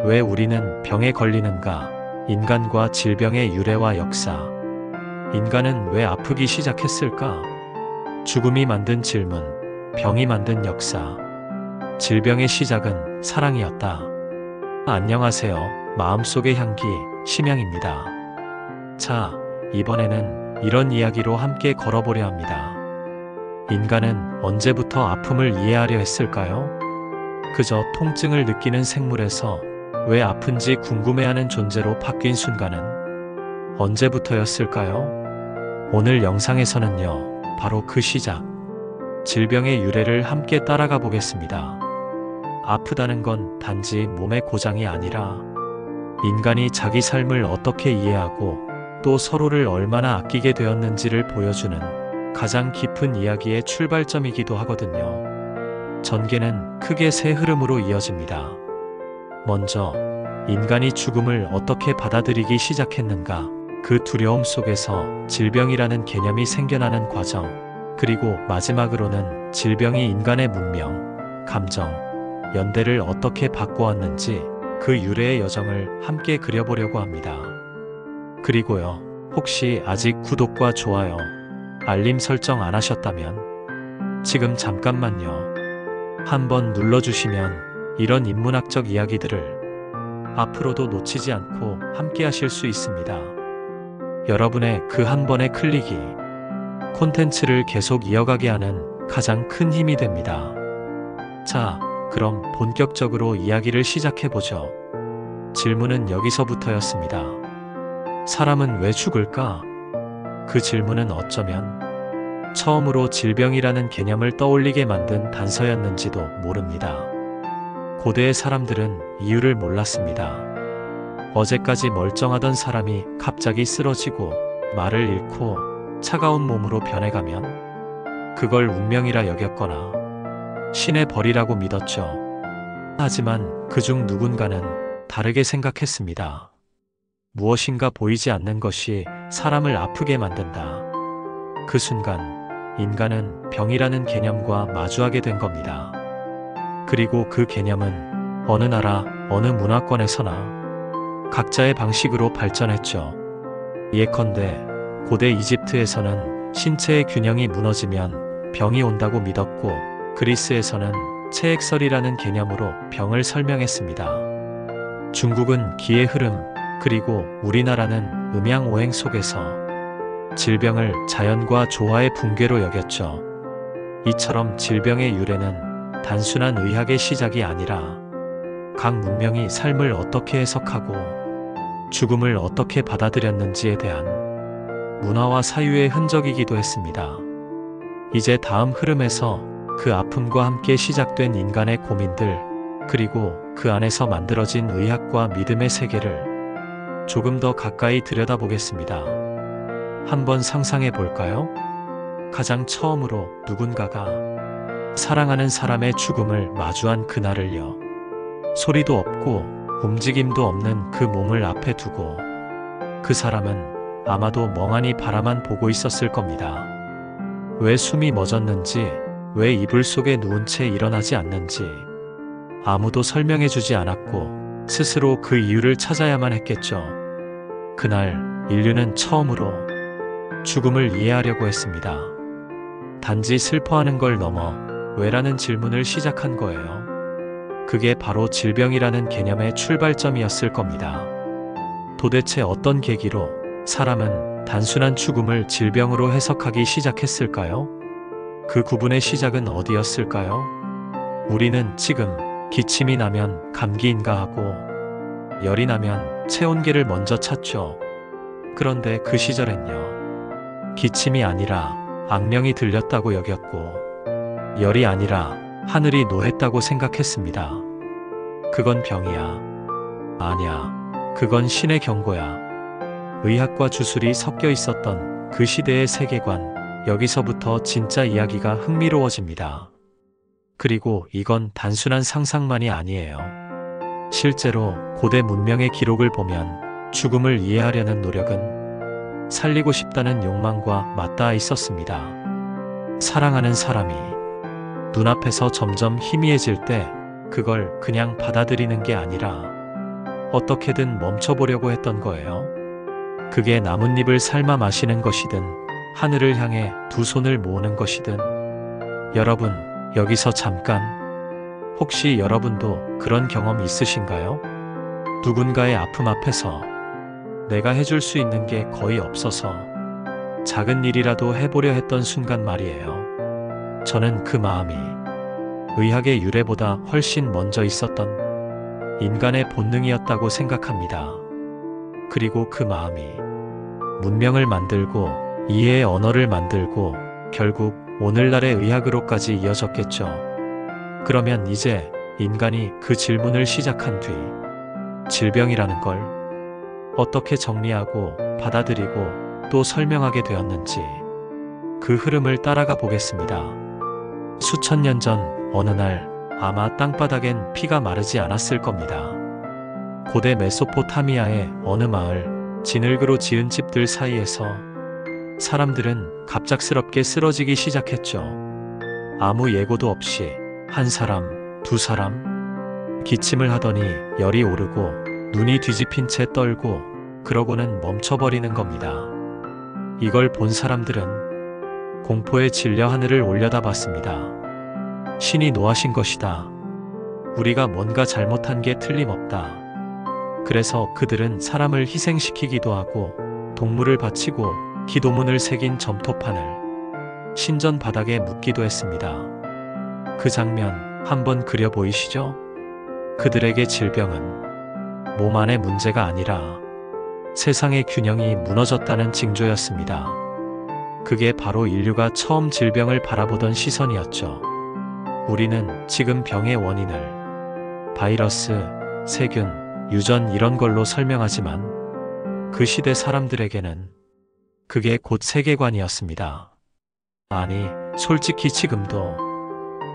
왜 우리는 병에 걸리는가? 인간과 질병의 유래와 역사. 인간은 왜 아프기 시작했을까? 죽음이 만든 질문, 병이 만든 역사. 질병의 시작은 사랑이었다. 안녕하세요. 마음속의 향기, 심양입니다. 자, 이번에는 이런 이야기로 함께 걸어보려 합니다. 인간은 언제부터 아픔을 이해하려 했을까요? 그저 통증을 느끼는 생물에서 왜 아픈지 궁금해하는 존재로 바뀐 순간은 언제부터였을까요? 오늘 영상에서는요, 바로 그 시작, 질병의 유래를 함께 따라가 보겠습니다. 아프다는 건 단지 몸의 고장이 아니라 인간이 자기 삶을 어떻게 이해하고 또 서로를 얼마나 아끼게 되었는지를 보여주는 가장 깊은 이야기의 출발점이기도 하거든요. 전개는 크게 세 흐름으로 이어집니다. 먼저, 인간이 죽음을 어떻게 받아들이기 시작했는가, 그 두려움 속에서 질병이라는 개념이 생겨나는 과정, 그리고 마지막으로는 질병이 인간의 문명, 감정, 연대를 어떻게 바꿔왔는지 그 유래의 여정을 함께 그려보려고 합니다. 그리고요, 혹시 아직 구독과 좋아요, 알림 설정 안 하셨다면 지금 잠깐만요. 한번 눌러주시면 이런 인문학적 이야기들을 앞으로도 놓치지 않고 함께 하실 수 있습니다. 여러분의 그 한 번의 클릭이 콘텐츠를 계속 이어가게 하는 가장 큰 힘이 됩니다. 자, 그럼 본격적으로 이야기를 시작해보죠. 질문은 여기서부터였습니다. 사람은 왜 죽을까? 그 질문은 어쩌면 처음으로 질병이라는 개념을 떠올리게 만든 단서였는지도 모릅니다. 고대의 사람들은 이유를 몰랐습니다. 어제까지 멀쩡하던 사람이 갑자기 쓰러지고 말을 잃고 차가운 몸으로 변해가면 그걸 운명이라 여겼거나 신의 벌이라고 믿었죠. 하지만 그중 누군가는 다르게 생각했습니다. 무엇인가 보이지 않는 것이 사람을 아프게 만든다. 그 순간 인간은 병이라는 개념과 마주하게 된 겁니다. 그리고 그 개념은 어느 나라, 어느 문화권에서나 각자의 방식으로 발전했죠. 예컨대 고대 이집트에서는 신체의 균형이 무너지면 병이 온다고 믿었고, 그리스에서는 체액설이라는 개념으로 병을 설명했습니다. 중국은 기의 흐름, 그리고 우리나라는 음양오행 속에서 질병을 자연과 조화의 붕괴로 여겼죠. 이처럼 질병의 유래는 단순한 의학의 시작이 아니라 각 문명이 삶을 어떻게 해석하고 죽음을 어떻게 받아들였는지에 대한 문화와 사유의 흔적이기도 했습니다. 이제 다음 흐름에서 그 아픔과 함께 시작된 인간의 고민들, 그리고 그 안에서 만들어진 의학과 믿음의 세계를 조금 더 가까이 들여다보겠습니다. 한번 상상해 볼까요? 가장 처음으로 누군가가 사랑하는 사람의 죽음을 마주한 그날을요. 소리도 없고 움직임도 없는 그 몸을 앞에 두고 그 사람은 아마도 멍하니 바라만 보고 있었을 겁니다. 왜 숨이 멎었는지, 왜 이불 속에 누운 채 일어나지 않는지 아무도 설명해주지 않았고 스스로 그 이유를 찾아야만 했겠죠. 그날 인류는 처음으로 죽음을 이해하려고 했습니다. 단지 슬퍼하는 걸 넘어 왜라는 질문을 시작한 거예요. 그게 바로 질병이라는 개념의 출발점이었을 겁니다. 도대체 어떤 계기로 사람은 단순한 죽음을 질병으로 해석하기 시작했을까요? 그 구분의 시작은 어디였을까요? 우리는 지금 기침이 나면 감기인가 하고 열이 나면 체온계를 먼저 찾죠. 그런데 그 시절엔요, 기침이 아니라 악령이 들렸다고 여겼고 열이 아니라 하늘이 노했다고 생각했습니다. 그건 병이야. 아니야. 그건 신의 경고야. 의학과 주술이 섞여 있었던 그 시대의 세계관, 여기서부터 진짜 이야기가 흥미로워집니다. 그리고 이건 단순한 상상만이 아니에요. 실제로 고대 문명의 기록을 보면 죽음을 이해하려는 노력은 살리고 싶다는 욕망과 맞닿아 있었습니다. 사랑하는 사람이 눈앞에서 점점 희미해질 때 그걸 그냥 받아들이는 게 아니라 어떻게든 멈춰보려고 했던 거예요. 그게 나뭇잎을 삶아 마시는 것이든 하늘을 향해 두 손을 모으는 것이든. 여러분, 여기서 잠깐. 혹시 여러분도 그런 경험 있으신가요? 누군가의 아픔 앞에서 내가 해줄 수 있는 게 거의 없어서 작은 일이라도 해보려 했던 순간 말이에요. 저는 그 마음이 의학의 유래보다 훨씬 먼저 있었던 인간의 본능이었다고 생각합니다. 그리고 그 마음이 문명을 만들고 이해의 언어를 만들고 결국 오늘날의 의학으로까지 이어졌겠죠. 그러면 이제 인간이 그 질문을 시작한 뒤 질병이라는 걸 어떻게 정리하고 받아들이고 또 설명하게 되었는지 그 흐름을 따라가 보겠습니다. 수천 년 전 어느 날 아마 땅바닥엔 피가 마르지 않았을 겁니다. 고대 메소포타미아의 어느 마을, 진흙으로 지은 집들 사이에서 사람들은 갑작스럽게 쓰러지기 시작했죠. 아무 예고도 없이 한 사람, 두 사람 기침을 하더니 열이 오르고 눈이 뒤집힌 채 떨고 그러고는 멈춰버리는 겁니다. 이걸 본 사람들은 공포에 질려 하늘을 올려다봤습니다. 신이 노하신 것이다. 우리가 뭔가 잘못한 게 틀림없다. 그래서 그들은 사람을 희생시키기도 하고 동물을 바치고 기도문을 새긴 점토판을 신전 바닥에 묻기도 했습니다. 그 장면 한번 그려 보이시죠? 그들에게 질병은 몸 안의 문제가 아니라 세상의 균형이 무너졌다는 징조였습니다. 그게 바로 인류가 처음 질병을 바라보던 시선이었죠. 우리는 지금 병의 원인을 바이러스, 세균, 유전 이런 걸로 설명하지만 그 시대 사람들에게는 그게 곧 세계관이었습니다. 아니, 솔직히 지금도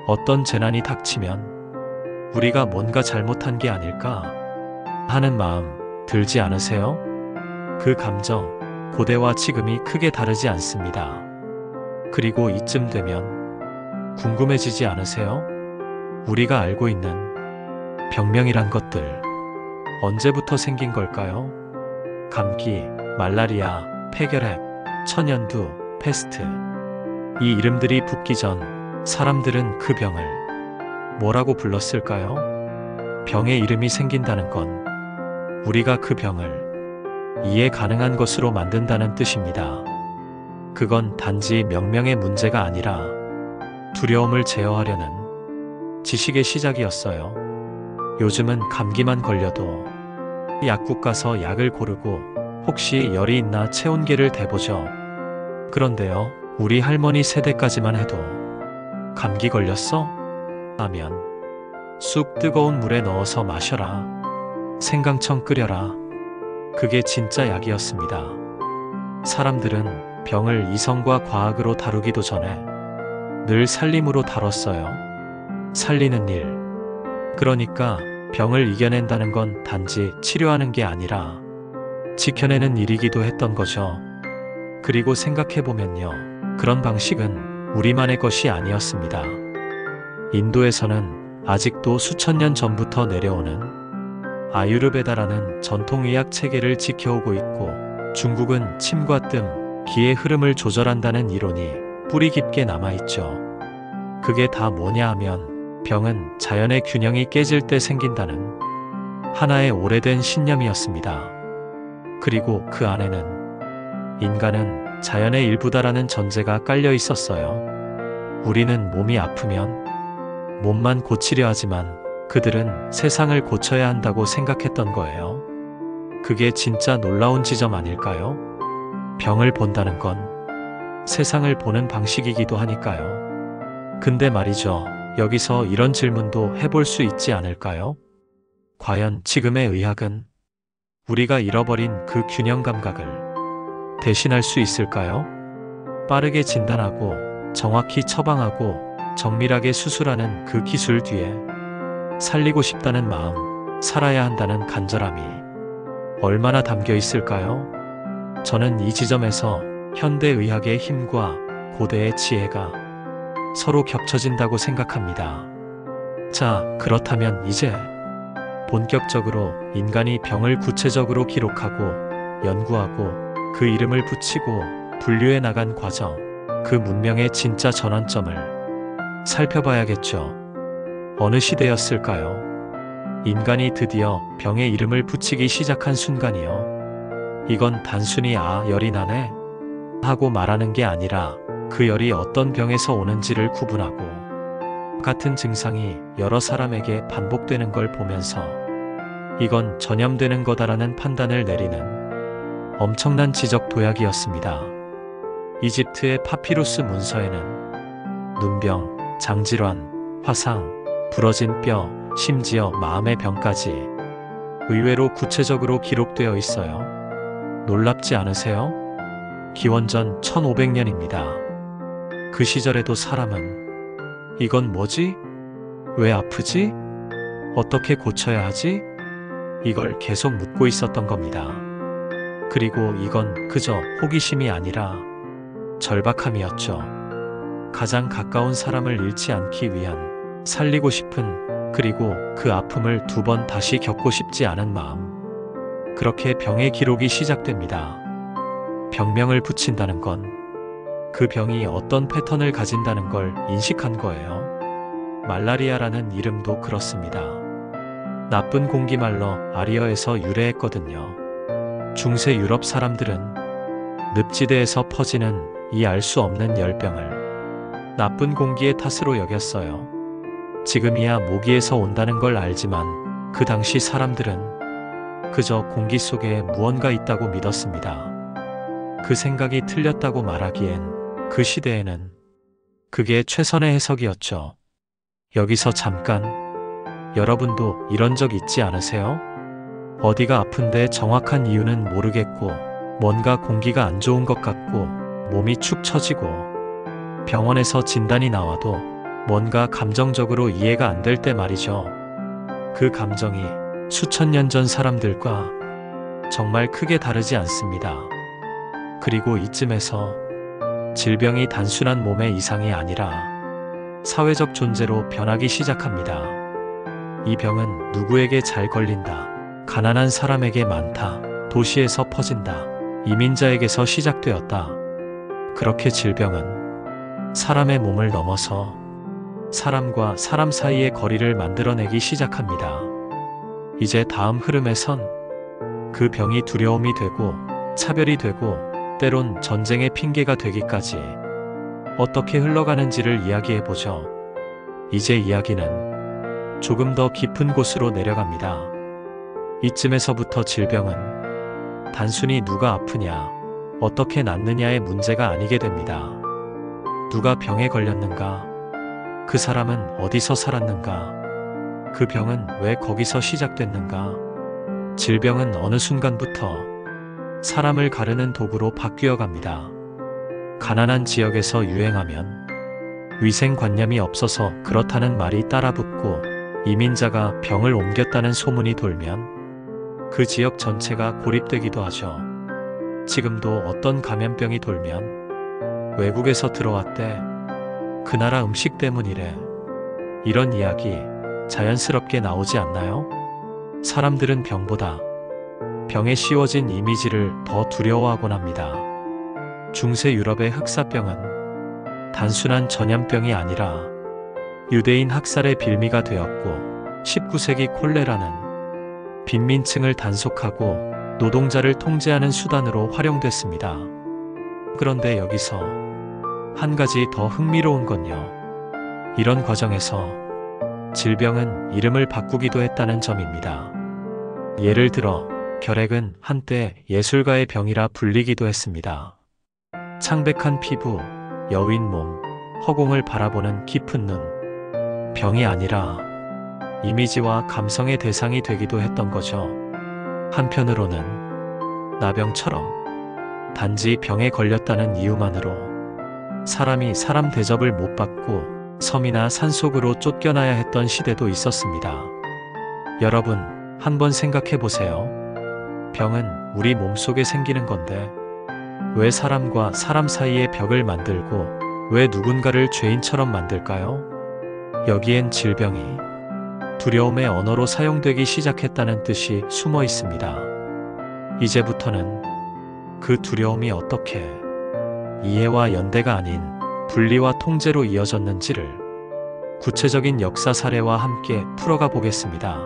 어떤 재난이 닥치면 우리가 뭔가 잘못한 게 아닐까 하는 마음 들지 않으세요? 그 감정, 고대와 지금이 크게 다르지 않습니다. 그리고 이쯤 되면 궁금해지지 않으세요? 우리가 알고 있는 병명이란 것들 언제부터 생긴 걸까요? 감기, 말라리아, 폐결핵, 천연두, 패스트. 이 이름들이 붙기 전 사람들은 그 병을 뭐라고 불렀을까요? 병의 이름이 생긴다는 건 우리가 그 병을 이해 가능한 것으로 만든다는 뜻입니다. 그건 단지 명명의 문제가 아니라 두려움을 제어하려는 지식의 시작이었어요. 요즘은 감기만 걸려도 약국 가서 약을 고르고 혹시 열이 있나 체온계를 대보죠. 그런데요, 우리 할머니 세대까지만 해도 감기 걸렸어? 하면 쑥 뜨거운 물에 넣어서 마셔라. 생강청 끓여라. 그게 진짜 약이었습니다. 사람들은 병을 이성과 과학으로 다루기도 전에 늘 살림으로 다뤘어요. 살리는 일. 그러니까 병을 이겨낸다는 건 단지 치료하는 게 아니라 지켜내는 일이기도 했던 거죠. 그리고 생각해보면요, 그런 방식은 우리만의 것이 아니었습니다. 인도에서는 아직도 수천 년 전부터 내려오는 아유르베다라는 전통의학 체계를 지켜오고 있고, 중국은 침과 뜸, 기의 흐름을 조절한다는 이론이 뿌리 깊게 남아있죠. 그게 다 뭐냐 하면 병은 자연의 균형이 깨질 때 생긴다는 하나의 오래된 신념이었습니다. 그리고 그 안에는 인간은 자연의 일부다라는 전제가 깔려 있었어요. 우리는 몸이 아프면 몸만 고치려 하지만 그들은 세상을 고쳐야 한다고 생각했던 거예요. 그게 진짜 놀라운 지점 아닐까요? 병을 본다는 건 세상을 보는 방식이기도 하니까요. 근데 말이죠, 여기서 이런 질문도 해볼 수 있지 않을까요? 과연 지금의 의학은 우리가 잃어버린 그 균형 감각을 대신할 수 있을까요? 빠르게 진단하고 정확히 처방하고 정밀하게 수술하는 그 기술 뒤에 살리고 싶다는 마음, 살아야 한다는 간절함이 얼마나 담겨 있을까요? 저는 이 지점에서 현대의학의 힘과 고대의 지혜가 서로 겹쳐진다고 생각합니다. 자, 그렇다면 이제 본격적으로 인간이 병을 구체적으로 기록하고 연구하고 그 이름을 붙이고 분류해 나간 과정, 그 문명의 진짜 전환점을 살펴봐야겠죠. 어느 시대였을까요? 인간이 드디어 병의 이름을 붙이기 시작한 순간이요. 이건 단순히 열이 나네 하고 말하는 게 아니라 그 열이 어떤 병에서 오는지를 구분하고 같은 증상이 여러 사람에게 반복되는 걸 보면서 이건 전염되는 거다라는 판단을 내리는 엄청난 지적 도약이었습니다. 이집트의 파피루스 문서에는 눈병, 장질환, 화상, 부러진 뼈, 심지어 마음의 병까지 의외로 구체적으로 기록되어 있어요. 놀랍지 않으세요? 기원전 1500년입니다. 그 시절에도 사람은 이건 뭐지? 왜 아프지? 어떻게 고쳐야 하지? 이걸 계속 묻고 있었던 겁니다. 그리고 이건 그저 호기심이 아니라 절박함이었죠. 가장 가까운 사람을 잃지 않기 위한 살리고 싶은 그리고 그 아픔을 두 번 다시 겪고 싶지 않은 마음. 그렇게 병의 기록이 시작됩니다. 병명을 붙인다는 건 그 병이 어떤 패턴을 가진다는 걸 인식한 거예요. 말라리아라는 이름도 그렇습니다. 나쁜 공기 말러 아리어에서 유래했거든요. 중세 유럽 사람들은 늪지대에서 퍼지는 이 알 수 없는 열병을 나쁜 공기의 탓으로 여겼어요. 지금이야 모기에서 온다는 걸 알지만 그 당시 사람들은 그저 공기 속에 무언가 있다고 믿었습니다. 그 생각이 틀렸다고 말하기엔 그 시대에는 그게 최선의 해석이었죠. 여기서 잠깐, 여러분도 이런 적 있지 않으세요? 어디가 아픈데 정확한 이유는 모르겠고 뭔가 공기가 안 좋은 것 같고 몸이 축 처지고 병원에서 진단이 나와도 뭔가 감정적으로 이해가 안 될 때 말이죠. 그 감정이 수천 년 전 사람들과 정말 크게 다르지 않습니다. 그리고 이쯤에서 질병이 단순한 몸의 이상이 아니라 사회적 존재로 변하기 시작합니다. 이 병은 누구에게 잘 걸린다, 가난한 사람에게 많다, 도시에서 퍼진다, 이민자에게서 시작되었다. 그렇게 질병은 사람의 몸을 넘어서 사람과 사람 사이의 거리를 만들어내기 시작합니다. 이제 다음 흐름에선 그 병이 두려움이 되고 차별이 되고 때론 전쟁의 핑계가 되기까지 어떻게 흘러가는지를 이야기해보죠. 이제 이야기는 조금 더 깊은 곳으로 내려갑니다. 이쯤에서부터 질병은 단순히 누가 아프냐, 어떻게 낫느냐의 문제가 아니게 됩니다. 누가 병에 걸렸는가? 그 사람은 어디서 살았는가? 그 병은 왜 거기서 시작됐는가? 질병은 어느 순간부터 사람을 가르는 도구로 바뀌어 갑니다. 가난한 지역에서 유행하면 위생관념이 없어서 그렇다는 말이 따라붙고 이민자가 병을 옮겼다는 소문이 돌면 그 지역 전체가 고립되기도 하죠. 지금도 어떤 감염병이 돌면 외국에서 들어왔대, 그 나라 음식 때문이래, 이런 이야기 자연스럽게 나오지 않나요? 사람들은 병보다 병에 씌워진 이미지를 더 두려워하곤 합니다. 중세 유럽의 흑사병은 단순한 전염병이 아니라 유대인 학살의 빌미가 되었고 19세기 콜레라는 빈민층을 단속하고 노동자를 통제하는 수단으로 활용됐습니다. 그런데 여기서 한 가지 더 흥미로운 건요. 이런 과정에서 질병은 이름을 바꾸기도 했다는 점입니다. 예를 들어 결핵은 한때 예술가의 병이라 불리기도 했습니다. 창백한 피부, 여윈 몸, 허공을 바라보는 깊은 눈, 병이 아니라 이미지와 감성의 대상이 되기도 했던 거죠. 한편으로는 나병처럼 단지 병에 걸렸다는 이유만으로 사람이 사람 대접을 못 받고 섬이나 산속으로 쫓겨나야 했던 시대도 있었습니다. 여러분, 한번 생각해 보세요. 병은 우리 몸속에 생기는 건데 왜 사람과 사람 사이에 벽을 만들고 왜 누군가를 죄인처럼 만들까요? 여기엔 질병이 두려움의 언어로 사용되기 시작했다는 뜻이 숨어 있습니다. 이제부터는 그 두려움이 어떻게 이해와 연대가 아닌 분리와 통제로 이어졌는지를 구체적인 역사 사례와 함께 풀어가 보겠습니다.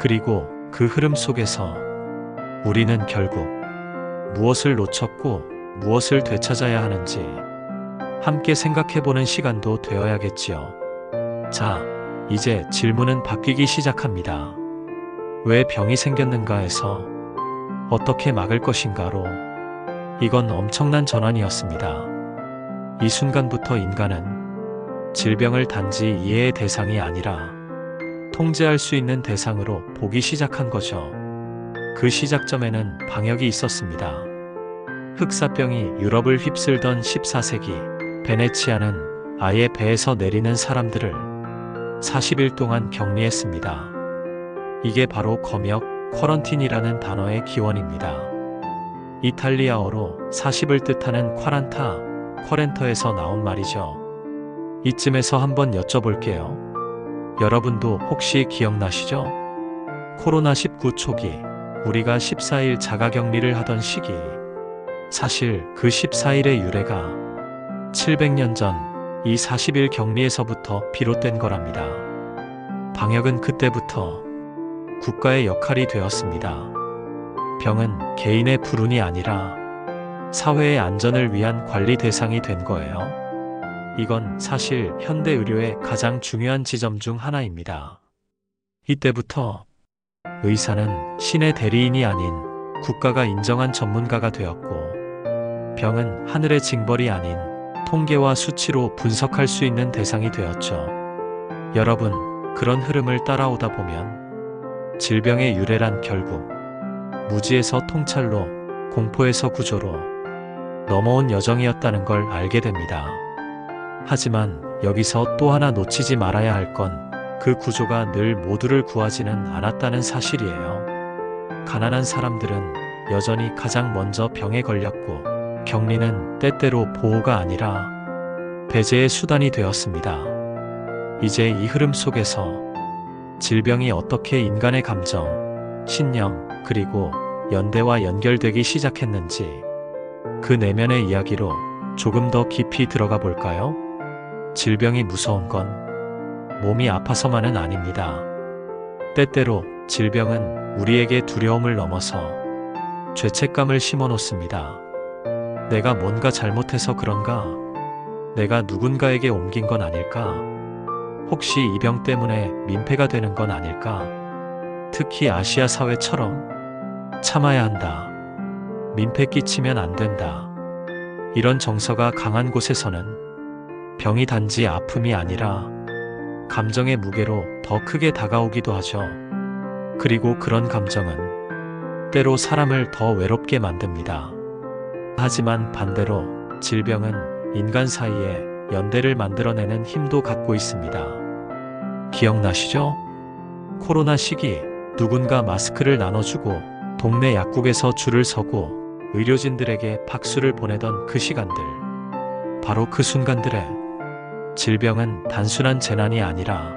그리고 그 흐름 속에서 우리는 결국 무엇을 놓쳤고 무엇을 되찾아야 하는지 함께 생각해보는 시간도 되어야겠지요. 자, 이제 질문은 바뀌기 시작합니다. 왜 병이 생겼는가에서 어떻게 막을 것인가로 이건 엄청난 전환이었습니다. 이 순간부터 인간은 질병을 단지 이해의 대상이 아니라 통제할 수 있는 대상으로 보기 시작한 거죠. 그 시작점에는 방역이 있었습니다. 흑사병이 유럽을 휩쓸던 14세기 베네치아는 아예 배에서 내리는 사람들을 40일 동안 격리했습니다. 이게 바로 검역, 쿼런틴이라는 단어의 기원입니다. 이탈리아어로 40을 뜻하는 쿼란타, 쿼렌터에서 나온 말이죠. 이쯤에서 한번 여쭤볼게요. 여러분도 혹시 기억나시죠? 코로나19 초기 우리가 14일 자가격리를 하던 시기, 사실 그 14일의 유래가 700년 전 이 40일 격리에서부터 비롯된 거랍니다. 방역은 그때부터 국가의 역할이 되었습니다. 병은 개인의 불운이 아니라 사회의 안전을 위한 관리 대상이 된 거예요. 이건 사실 현대 의료의 가장 중요한 지점 중 하나입니다. 이때부터 의사는 신의 대리인이 아닌 국가가 인정한 전문가가 되었고, 병은 하늘의 징벌이 아닌 통계와 수치로 분석할 수 있는 대상이 되었죠. 여러분, 그런 흐름을 따라오다 보면 질병의 유래란 결국 무지에서 통찰로, 공포에서 구조로 넘어온 여정이었다는 걸 알게 됩니다. 하지만 여기서 또 하나 놓치지 말아야 할 건 그 구조가 늘 모두를 구하지는 않았다는 사실이에요. 가난한 사람들은 여전히 가장 먼저 병에 걸렸고, 격리는 때때로 보호가 아니라 배제의 수단이 되었습니다. 이제 이 흐름 속에서 질병이 어떻게 인간의 감정, 신념, 그리고 연대와 연결되기 시작했는지 그 내면의 이야기로 조금 더 깊이 들어가 볼까요? 질병이 무서운 건 몸이 아파서만은 아닙니다. 때때로 질병은 우리에게 두려움을 넘어서 죄책감을 심어 놓습니다. 내가 뭔가 잘못해서 그런가? 내가 누군가에게 옮긴 건 아닐까? 혹시 이 병 때문에 민폐가 되는 건 아닐까? 특히 아시아 사회처럼 참아야 한다, 민폐 끼치면 안 된다, 이런 정서가 강한 곳에서는 병이 단지 아픔이 아니라 감정의 무게로 더 크게 다가오기도 하죠. 그리고 그런 감정은 때로 사람을 더 외롭게 만듭니다. 하지만 반대로 질병은 인간 사이에 연대를 만들어내는 힘도 갖고 있습니다. 기억나시죠? 코로나 시기 누군가 마스크를 나눠주고 동네 약국에서 줄을 서고 의료진들에게 박수를 보내던 그 시간들, 바로 그 순간들에 질병은 단순한 재난이 아니라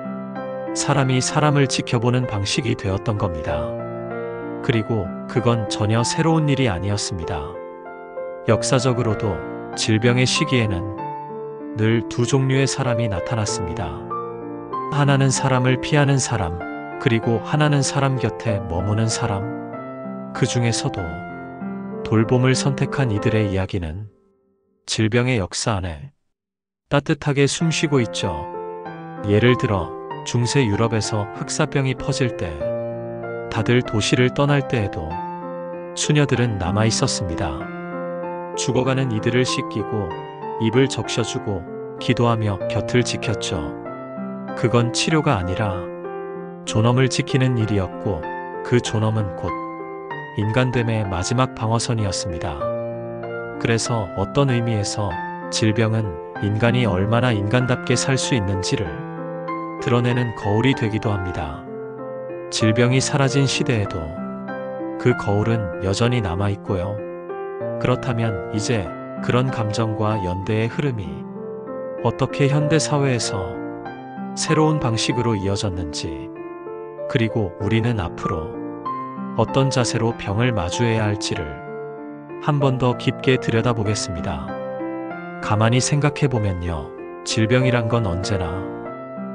사람이 사람을 지켜보는 방식이 되었던 겁니다. 그리고 그건 전혀 새로운 일이 아니었습니다. 역사적으로도 질병의 시기에는 늘 두 종류의 사람이 나타났습니다. 하나는 사람을 피하는 사람, 그리고 하나는 사람 곁에 머무는 사람. 그 중에서도 돌봄을 선택한 이들의 이야기는 질병의 역사 안에 따뜻하게 숨쉬고 있죠. 예를 들어 중세 유럽에서 흑사병이 퍼질 때, 다들 도시를 떠날 때에도 수녀들은 남아 있었습니다. 죽어가는 이들을 씻기고 입을 적셔주고 기도하며 곁을 지켰죠. 그건 치료가 아니라 존엄을 지키는 일이었고, 그 존엄은 곧 인간됨의 마지막 방어선이었습니다. 그래서 어떤 의미에서 질병은 인간이 얼마나 인간답게 살 수 있는지를 드러내는 거울이 되기도 합니다. 질병이 사라진 시대에도 그 거울은 여전히 남아있고요. 그렇다면 이제 그런 감정과 연대의 흐름이 어떻게 현대 사회에서 새로운 방식으로 이어졌는지, 그리고 우리는 앞으로 어떤 자세로 병을 마주해야 할지를 한 번 더 깊게 들여다보겠습니다. 가만히 생각해보면요. 질병이란 건 언제나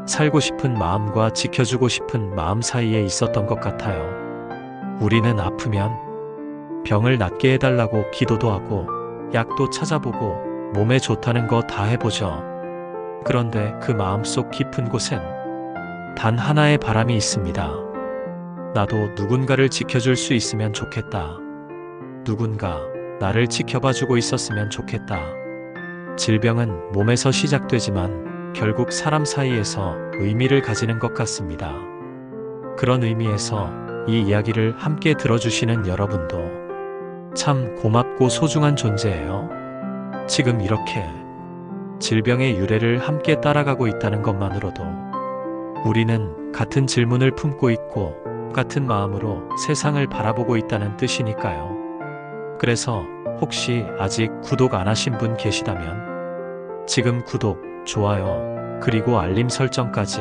살고 싶은 마음과 지켜주고 싶은 마음 사이에 있었던 것 같아요. 우리는 아프면 병을 낫게 해달라고 기도도 하고 약도 찾아보고 몸에 좋다는 거 다 해보죠. 그런데 그 마음속 깊은 곳엔 단 하나의 바람이 있습니다. 나도 누군가를 지켜줄 수 있으면 좋겠다. 누군가 나를 지켜봐주고 있었으면 좋겠다. 질병은 몸에서 시작되지만 결국 사람 사이에서 의미를 가지는 것 같습니다. 그런 의미에서 이 이야기를 함께 들어주시는 여러분도 참 고맙고 소중한 존재예요. 지금 이렇게 질병의 유래를 함께 따라가고 있다는 것만으로도 우리는 같은 질문을 품고 있고 같은 마음으로 세상을 바라보고 있다는 뜻이니까요. 그래서 혹시 아직 구독 안 하신 분 계시다면 지금 구독, 좋아요, 그리고 알림 설정까지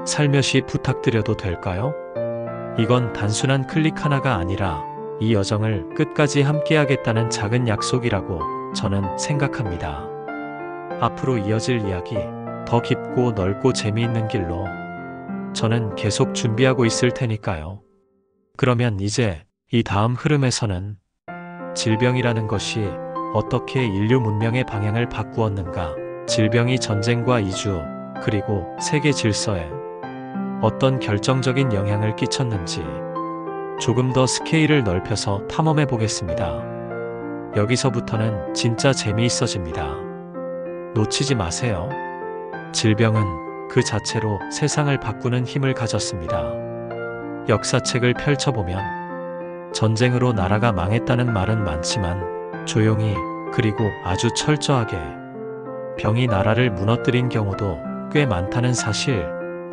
살며시 부탁드려도 될까요? 이건 단순한 클릭 하나가 아니라 이 여정을 끝까지 함께하겠다는 작은 약속이라고 저는 생각합니다. 앞으로 이어질 이야기, 더 깊고 넓고 재미있는 길로 저는 계속 준비하고 있을 테니까요. 그러면 이제 이 다음 흐름에서는 질병이라는 것이 어떻게 인류 문명의 방향을 바꾸었는가, 질병이 전쟁과 이주, 그리고 세계 질서에 어떤 결정적인 영향을 끼쳤는지 조금 더 스케일을 넓혀서 탐험해 보겠습니다. 여기서부터는 진짜 재미있어집니다. 놓치지 마세요. 질병은 그 자체로 세상을 바꾸는 힘을 가졌습니다. 역사책을 펼쳐보면 전쟁으로 나라가 망했다는 말은 많지만 조용히 그리고 아주 철저하게 병이 나라를 무너뜨린 경우도 꽤 많다는 사실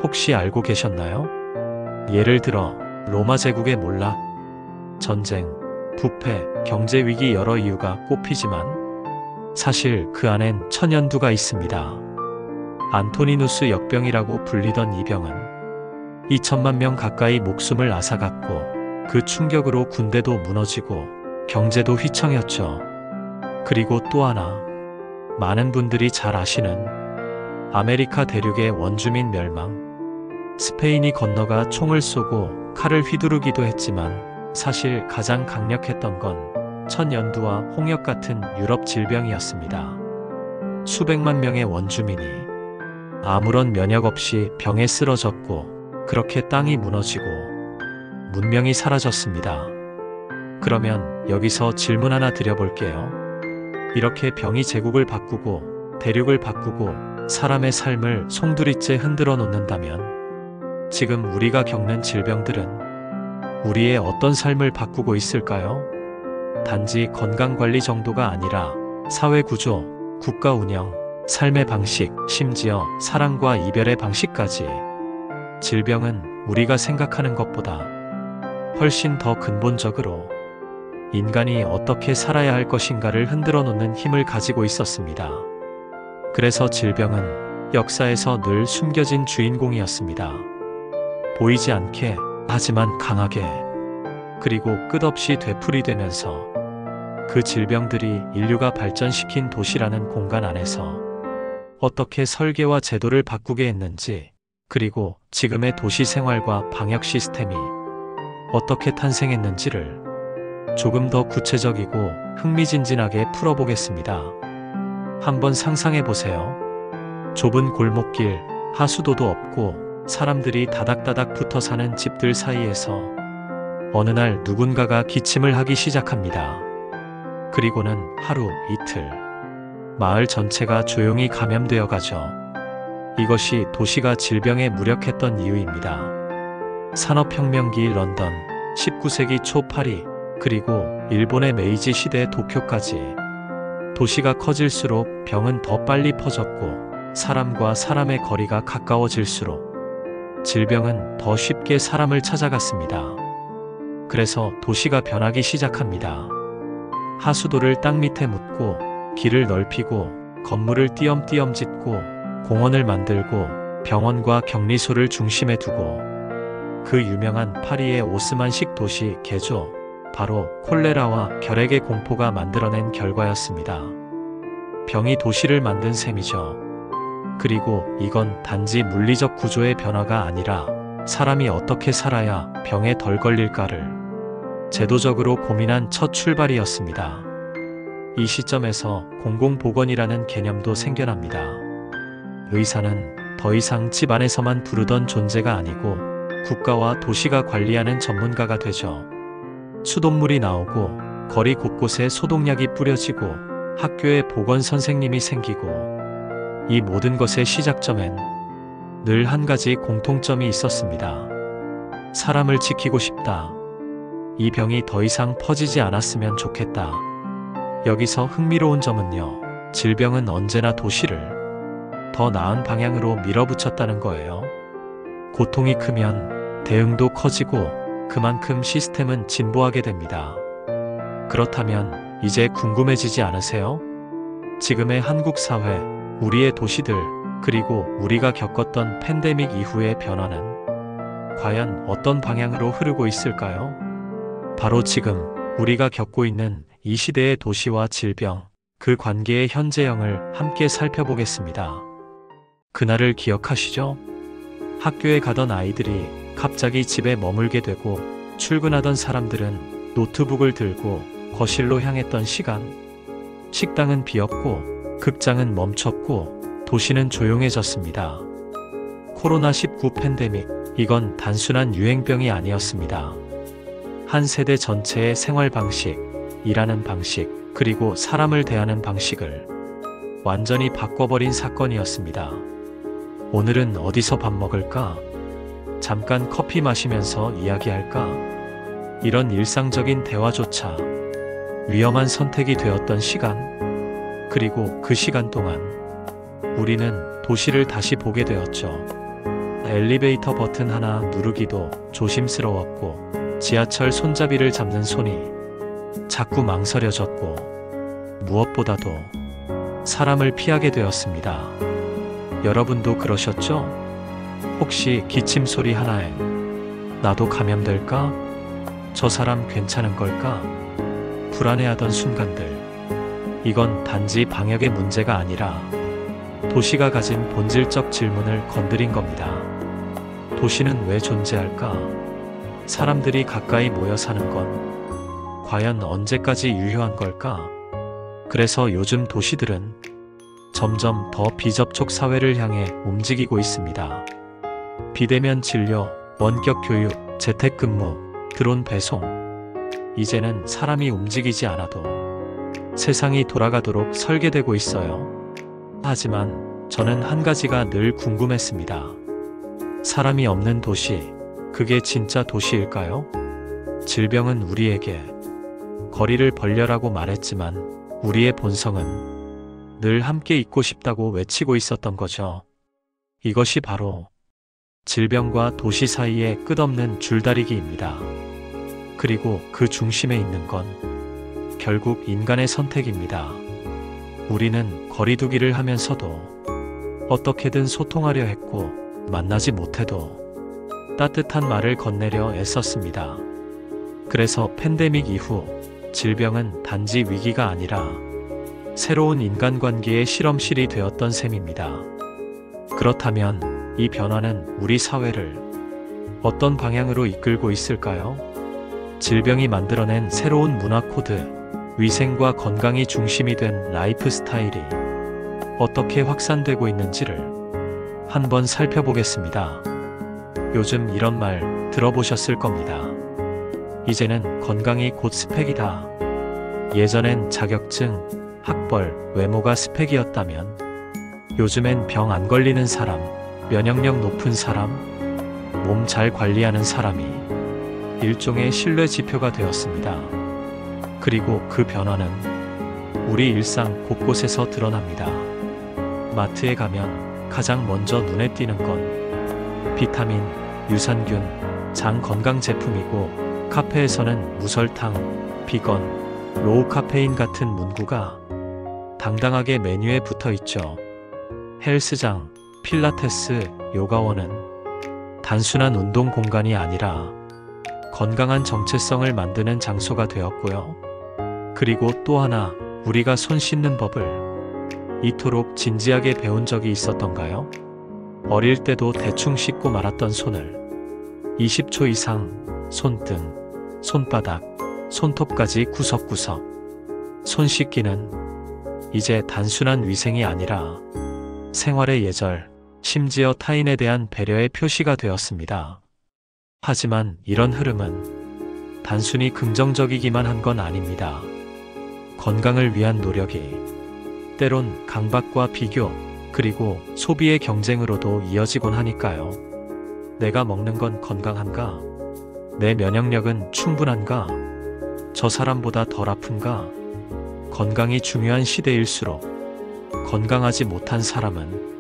혹시 알고 계셨나요? 예를 들어 로마 제국의 몰락, 전쟁, 부패, 경제 위기 여러 이유가 꼽히지만 사실 그 안엔 천연두가 있습니다. 안토니누스 역병이라고 불리던 이 병은 2천만 명 가까이 목숨을 앗아갔고 그 충격으로 군대도 무너지고 경제도 휘청였죠. 그리고 또 하나, 많은 분들이 잘 아시는 아메리카 대륙의 원주민 멸망. 스페인이 건너가 총을 쏘고 칼을 휘두르기도 했지만 사실 가장 강력했던 건 천연두와 홍역 같은 유럽 질병이었습니다. 수백만 명의 원주민이 아무런 면역 없이 병에 쓰러졌고 그렇게 땅이 무너지고 문명이 사라졌습니다. 그러면 여기서 질문 하나 드려볼게요. 이렇게 병이 제국을 바꾸고 대륙을 바꾸고 사람의 삶을 송두리째 흔들어 놓는다면 지금 우리가 겪는 질병들은 우리의 어떤 삶을 바꾸고 있을까요? 단지 건강관리 정도가 아니라 사회구조, 국가 운영, 삶의 방식, 심지어 사랑과 이별의 방식까지. 질병은 우리가 생각하는 것보다 훨씬 더 근본적으로 인간이 어떻게 살아야 할 것인가를 흔들어 놓는 힘을 가지고 있었습니다. 그래서 질병은 역사에서 늘 숨겨진 주인공이었습니다. 보이지 않게, 하지만 강하게, 그리고 끝없이 되풀이되면서 그 질병들이 인류가 발전시킨 도시라는 공간 안에서 어떻게 설계와 제도를 바꾸게 했는지, 그리고 지금의 도시 생활과 방역 시스템이 어떻게 탄생했는지를 조금 더 구체적이고 흥미진진하게 풀어보겠습니다. 한번 상상해 보세요. 좁은 골목길, 하수도도 없고 사람들이 다닥다닥 붙어 사는 집들 사이에서 어느 날 누군가가 기침을 하기 시작합니다. 그리고는 하루, 이틀, 마을 전체가 조용히 감염되어 가죠. 이것이 도시가 질병에 무력했던 이유입니다. 산업혁명기 런던, 19세기 초 파리, 그리고 일본의 메이지 시대 도쿄까지 도시가 커질수록 병은 더 빨리 퍼졌고 사람과 사람의 거리가 가까워질수록 질병은 더 쉽게 사람을 찾아갔습니다. 그래서 도시가 변하기 시작합니다. 하수도를 땅 밑에 묻고 길을 넓히고 건물을 띄엄띄엄 짓고 공원을 만들고 병원과 격리소를 중심에 두고 그 유명한 파리의 오스만식 도시 개조, 바로 콜레라와 결핵의 공포가 만들어낸 결과였습니다. 병이 도시를 만든 셈이죠. 그리고 이건 단지 물리적 구조의 변화가 아니라 사람이 어떻게 살아야 병에 덜 걸릴까를 제도적으로 고민한 첫 출발이었습니다. 이 시점에서 공공보건이라는 개념도 생겨납니다. 의사는 더 이상 집 안에서만 부르던 존재가 아니고 국가와 도시가 관리하는 전문가가 되죠. 수돗물이 나오고 거리 곳곳에 소독약이 뿌려지고 학교에 보건 선생님이 생기고 이 모든 것의 시작점엔 늘 한 가지 공통점이 있었습니다. 사람을 지키고 싶다. 이 병이 더 이상 퍼지지 않았으면 좋겠다. 여기서 흥미로운 점은요. 질병은 언제나 도시를 더 나은 방향으로 밀어붙였다는 거예요. 고통이 크면 대응도 커지고 그만큼 시스템은 진보하게 됩니다. 그렇다면 이제 궁금해지지 않으세요? 지금의 한국 사회, 우리의 도시들, 그리고 우리가 겪었던 팬데믹 이후의 변화는 과연 어떤 방향으로 흐르고 있을까요? 바로 지금 우리가 겪고 있는 이 시대의 도시와 질병, 그 관계의 현재형을 함께 살펴보겠습니다. 그날을 기억하시죠? 학교에 가던 아이들이 갑자기 집에 머물게 되고 출근하던 사람들은 노트북을 들고 거실로 향했던 시간. 식당은 비었고 극장은 멈췄고 도시는 조용해졌습니다. 코로나19 팬데믹, 이건 단순한 유행병이 아니었습니다. 한 세대 전체의 생활 방식, 일하는 방식, 그리고 사람을 대하는 방식을 완전히 바꿔버린 사건이었습니다. 오늘은 어디서 밥 먹을까? 잠깐 커피 마시면서 이야기할까? 이런 일상적인 대화조차 위험한 선택이 되었던 시간. 그리고 그 시간 동안 우리는 도시를 다시 보게 되었죠. 엘리베이터 버튼 하나 누르기도 조심스러웠고 지하철 손잡이를 잡는 손이 자꾸 망설여졌고 무엇보다도 사람을 피하게 되었습니다. 여러분도 그러셨죠? 혹시 기침 소리 하나에 나도 감염될까? 저 사람 괜찮은 걸까? 불안해하던 순간들. 이건 단지 방역의 문제가 아니라 도시가 가진 본질적 질문을 건드린 겁니다. 도시는 왜 존재할까? 사람들이 가까이 모여 사는 건 과연 언제까지 유효한 걸까? 그래서 요즘 도시들은 점점 더 비접촉 사회를 향해 움직이고 있습니다. 비대면 진료, 원격 교육, 재택근무, 드론 배송. 이제는 사람이 움직이지 않아도 세상이 돌아가도록 설계되고 있어요. 하지만 저는 한 가지가 늘 궁금했습니다. 사람이 없는 도시, 그게 진짜 도시일까요? 질병은 우리에게 거리를 벌려라고 말했지만 우리의 본성은 늘 함께 있고 싶다고 외치고 있었던 거죠. 이것이 바로 질병과 도시 사이의 끝없는 줄다리기입니다. 그리고 그 중심에 있는 건 결국 인간의 선택입니다. 우리는 거리두기를 하면서도 어떻게든 소통하려 했고 만나지 못해도 따뜻한 말을 건네려 애썼습니다. 그래서 팬데믹 이후 질병은 단지 위기가 아니라 새로운 인간관계의 실험실이 되었던 셈입니다. 그렇다면 이 변화는 우리 사회를 어떤 방향으로 이끌고 있을까요? 질병이 만들어낸 새로운 문화 코드, 위생과 건강이 중심이 된 라이프 스타일이 어떻게 확산되고 있는지를 한번 살펴보겠습니다. 요즘 이런 말 들어보셨을 겁니다. 이제는 건강이 곧 스펙이다. 예전엔 자격증, 학벌, 외모가 스펙이었다면 요즘엔 병 안 걸리는 사람, 면역력 높은 사람, 몸 잘 관리하는 사람이 일종의 신뢰 지표가 되었습니다. 그리고 그 변화는 우리 일상 곳곳에서 드러납니다. 마트에 가면 가장 먼저 눈에 띄는 건 비타민, 유산균, 장 건강 제품이고 카페에서는 무설탕, 비건, 로우 카페인 같은 문구가 당당하게 메뉴에 붙어 있죠. 헬스장, 필라테스, 요가원은 단순한 운동 공간이 아니라 건강한 정체성을 만드는 장소가 되었고요. 그리고 또 하나, 우리가 손 씻는 법을 이토록 진지하게 배운 적이 있었던가요? 어릴 때도 대충 씻고 말았던 손을 20초 이상 손등, 손바닥, 손톱까지 구석구석 손 씻기는 이제 단순한 위생이 아니라 생활의 예절, 심지어 타인에 대한 배려의 표시가 되었습니다. 하지만 이런 흐름은 단순히 긍정적이기만 한 건 아닙니다. 건강을 위한 노력이 때론 강박과 비교, 그리고 소비의 경쟁으로도 이어지곤 하니까요. 내가 먹는 건 건강한가? 내 면역력은 충분한가? 저 사람보다 덜 아픈가? 건강이 중요한 시대일수록 건강하지 못한 사람은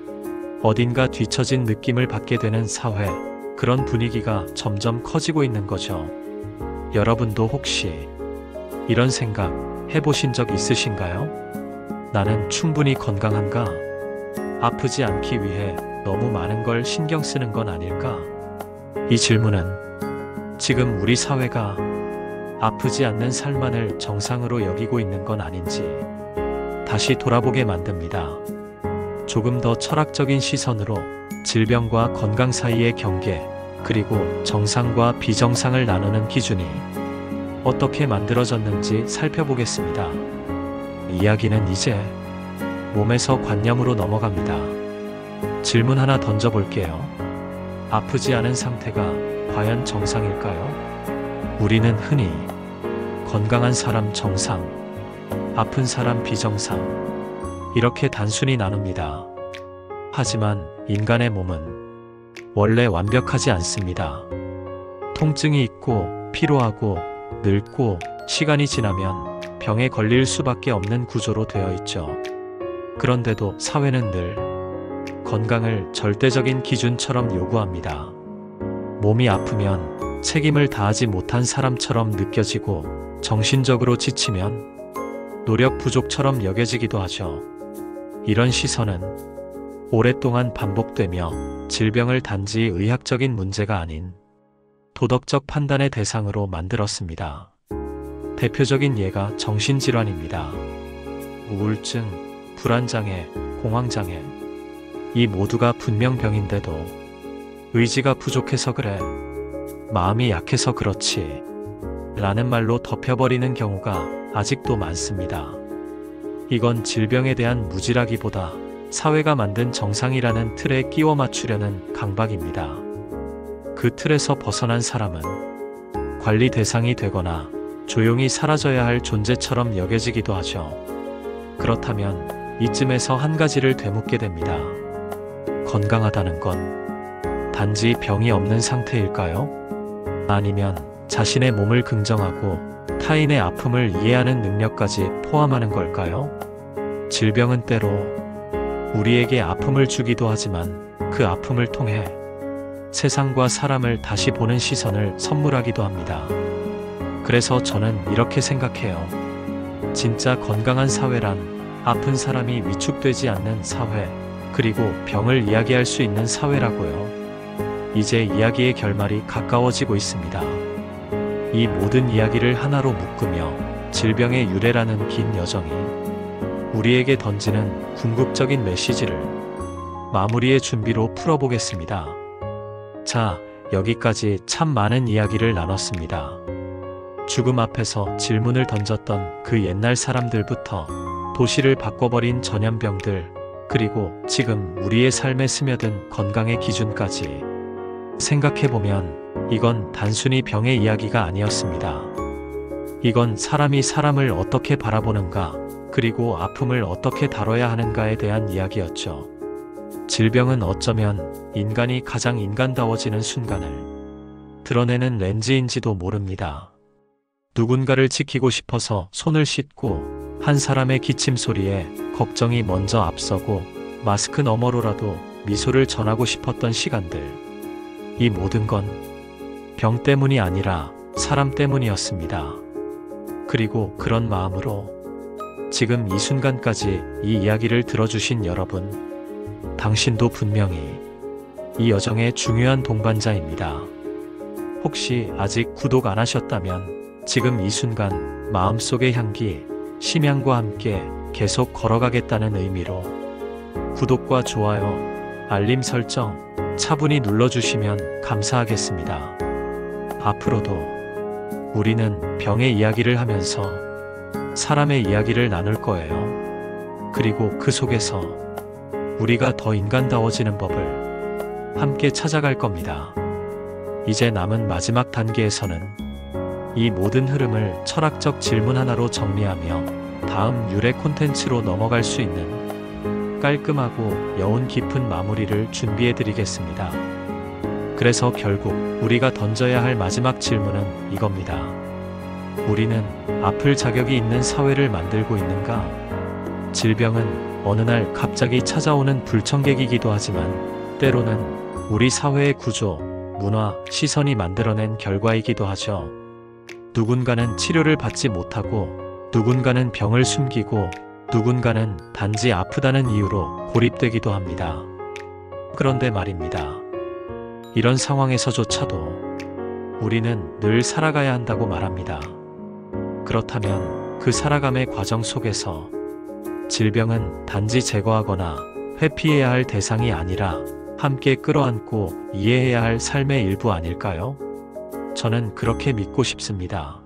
어딘가 뒤처진 느낌을 받게 되는 사회, 그런 분위기가 점점 커지고 있는 거죠. 여러분도 혹시 이런 생각 해보신 적 있으신가요? 나는 충분히 건강한가? 아프지 않기 위해 너무 많은 걸 신경 쓰는 건 아닐까? 이 질문은 지금 우리 사회가 아프지 않는 삶만을 정상으로 여기고 있는 건 아닌지 다시 돌아보게 만듭니다. 조금 더 철학적인 시선으로 질병과 건강 사이의 경계, 그리고 정상과 비정상을 나누는 기준이 어떻게 만들어졌는지 살펴보겠습니다. 이야기는 이제 몸에서 관념으로 넘어갑니다. 질문 하나 던져볼게요. 아프지 않은 상태가 과연 정상일까요? 우리는 흔히 건강한 사람 정상, 아픈 사람 비정상, 이렇게 단순히 나눕니다. 하지만 인간의 몸은 원래 완벽하지 않습니다. 통증이 있고 피로하고 늙고 시간이 지나면 병에 걸릴 수밖에 없는 구조로 되어 있죠. 그런데도 사회는 늘 건강을 절대적인 기준처럼 요구합니다. 몸이 아프면 책임을 다하지 못한 사람처럼 느껴지고, 정신적으로 지치면 노력 부족처럼 여겨지기도 하죠. 이런 시선은 오랫동안 반복되며 질병을 단지 의학적인 문제가 아닌 도덕적 판단의 대상으로 만들었습니다. 대표적인 예가 정신질환입니다. 우울증, 불안장애, 공황장애, 이 모두가 분명 병인데도 의지가 부족해서 그래, 마음이 약해서 그렇지 라는 말로 덮여버리는 경우가 아직도 많습니다. 이건 질병에 대한 무지라기보다 사회가 만든 정상이라는 틀에 끼워 맞추려는 강박입니다. 그 틀에서 벗어난 사람은 관리 대상이 되거나 조용히 사라져야 할 존재처럼 여겨지기도 하죠. 그렇다면 이쯤에서 한 가지를 되묻게 됩니다. 건강하다는 건 단지 병이 없는 상태일까요? 아니면 자신의 몸을 긍정하고 타인의 아픔을 이해하는 능력까지 포함하는 걸까요? 질병은 때로 우리에게 아픔을 주기도 하지만 그 아픔을 통해 세상과 사람을 다시 보는 시선을 선물하기도 합니다. 그래서 저는 이렇게 생각해요. 진짜 건강한 사회란 아픈 사람이 위축되지 않는 사회, 그리고 병을 이야기할 수 있는 사회라고요. 이제 이야기의 결말이 가까워지고 있습니다. 이 모든 이야기를 하나로 묶으며 질병의 유래라는 긴 여정이 우리에게 던지는 궁극적인 메시지를 마무리의 준비로 풀어보겠습니다. 자, 여기까지 참 많은 이야기를 나눴습니다. 죽음 앞에서 질문을 던졌던 그 옛날 사람들부터 도시를 바꿔버린 전염병들, 그리고 지금 우리의 삶에 스며든 건강의 기준까지 생각해보면 이건 단순히 병의 이야기가 아니었습니다. 이건 사람이 사람을 어떻게 바라보는가, 그리고 아픔을 어떻게 다뤄야 하는가에 대한 이야기였죠. 질병은 어쩌면 인간이 가장 인간다워지는 순간을 드러내는 렌즈인지도 모릅니다. 누군가를 지키고 싶어서 손을 씻고 한 사람의 기침 소리에 걱정이 먼저 앞서고 마스크 너머로라도 미소를 전하고 싶었던 시간들, 이 모든 건 병 때문이 아니라 사람 때문이었습니다. 그리고 그런 마음으로 지금 이 순간까지 이 이야기를 들어주신 여러분, 당신도 분명히 이 여정의 중요한 동반자입니다. 혹시 아직 구독 안 하셨다면 지금 이 순간 마음속의 향기, 심양과 함께 계속 걸어가겠다는 의미로 구독과 좋아요, 알림 설정 차분히 눌러주시면 감사하겠습니다. 앞으로도 우리는 병의 이야기를 하면서 사람의 이야기를 나눌 거예요. 그리고 그 속에서 우리가 더 인간다워지는 법을 함께 찾아갈 겁니다. 이제 남은 마지막 단계에서는 이 모든 흐름을 철학적 질문 하나로 정리하며 다음 유래 콘텐츠로 넘어갈 수 있는 깔끔하고 여운 깊은 마무리를 준비해 드리겠습니다. 그래서 결국 우리가 던져야 할 마지막 질문은 이겁니다. 우리는 아플 자격이 있는 사회를 만들고 있는가? 질병은 어느 날 갑자기 찾아오는 불청객이기도 하지만 때로는 우리 사회의 구조, 문화, 시선이 만들어낸 결과이기도 하죠. 누군가는 치료를 받지 못하고 누군가는 병을 숨기고 누군가는 단지 아프다는 이유로 고립되기도 합니다. 그런데 말입니다. 이런 상황에서조차도 우리는 늘 살아가야 한다고 말합니다. 그렇다면 그 살아감의 과정 속에서 질병은 단지 제거하거나 회피해야 할 대상이 아니라 함께 끌어안고 이해해야 할 삶의 일부 아닐까요? 저는 그렇게 믿고 싶습니다.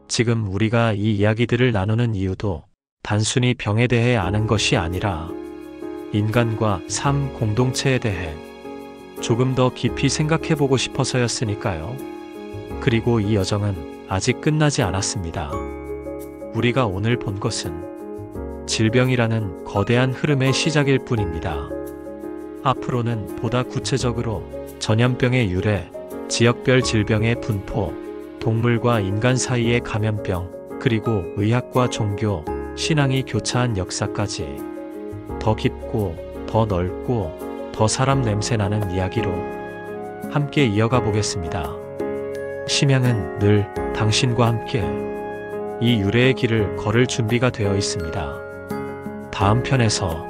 지금 우리가 이 이야기들을 나누는 이유도 단순히 병에 대해 아는 것이 아니라 인간과 삶 공동체에 대해 조금 더 깊이 생각해보고 싶어서였으니까요. 그리고 이 여정은 아직 끝나지 않았습니다. 우리가 오늘 본 것은 질병이라는 거대한 흐름의 시작일 뿐입니다. 앞으로는 보다 구체적으로 전염병의 유래, 지역별 질병의 분포, 동물과 인간 사이의 감염병, 그리고 의학과 종교, 신앙이 교차한 역사까지 더 깊고 더 넓고 더 사람 냄새나는 이야기로 함께 이어가 보겠습니다. 심양은 늘 당신과 함께 이 유래의 길을 걸을 준비가 되어 있습니다. 다음 편에서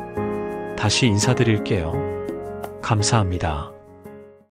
다시 인사드릴게요. 감사합니다.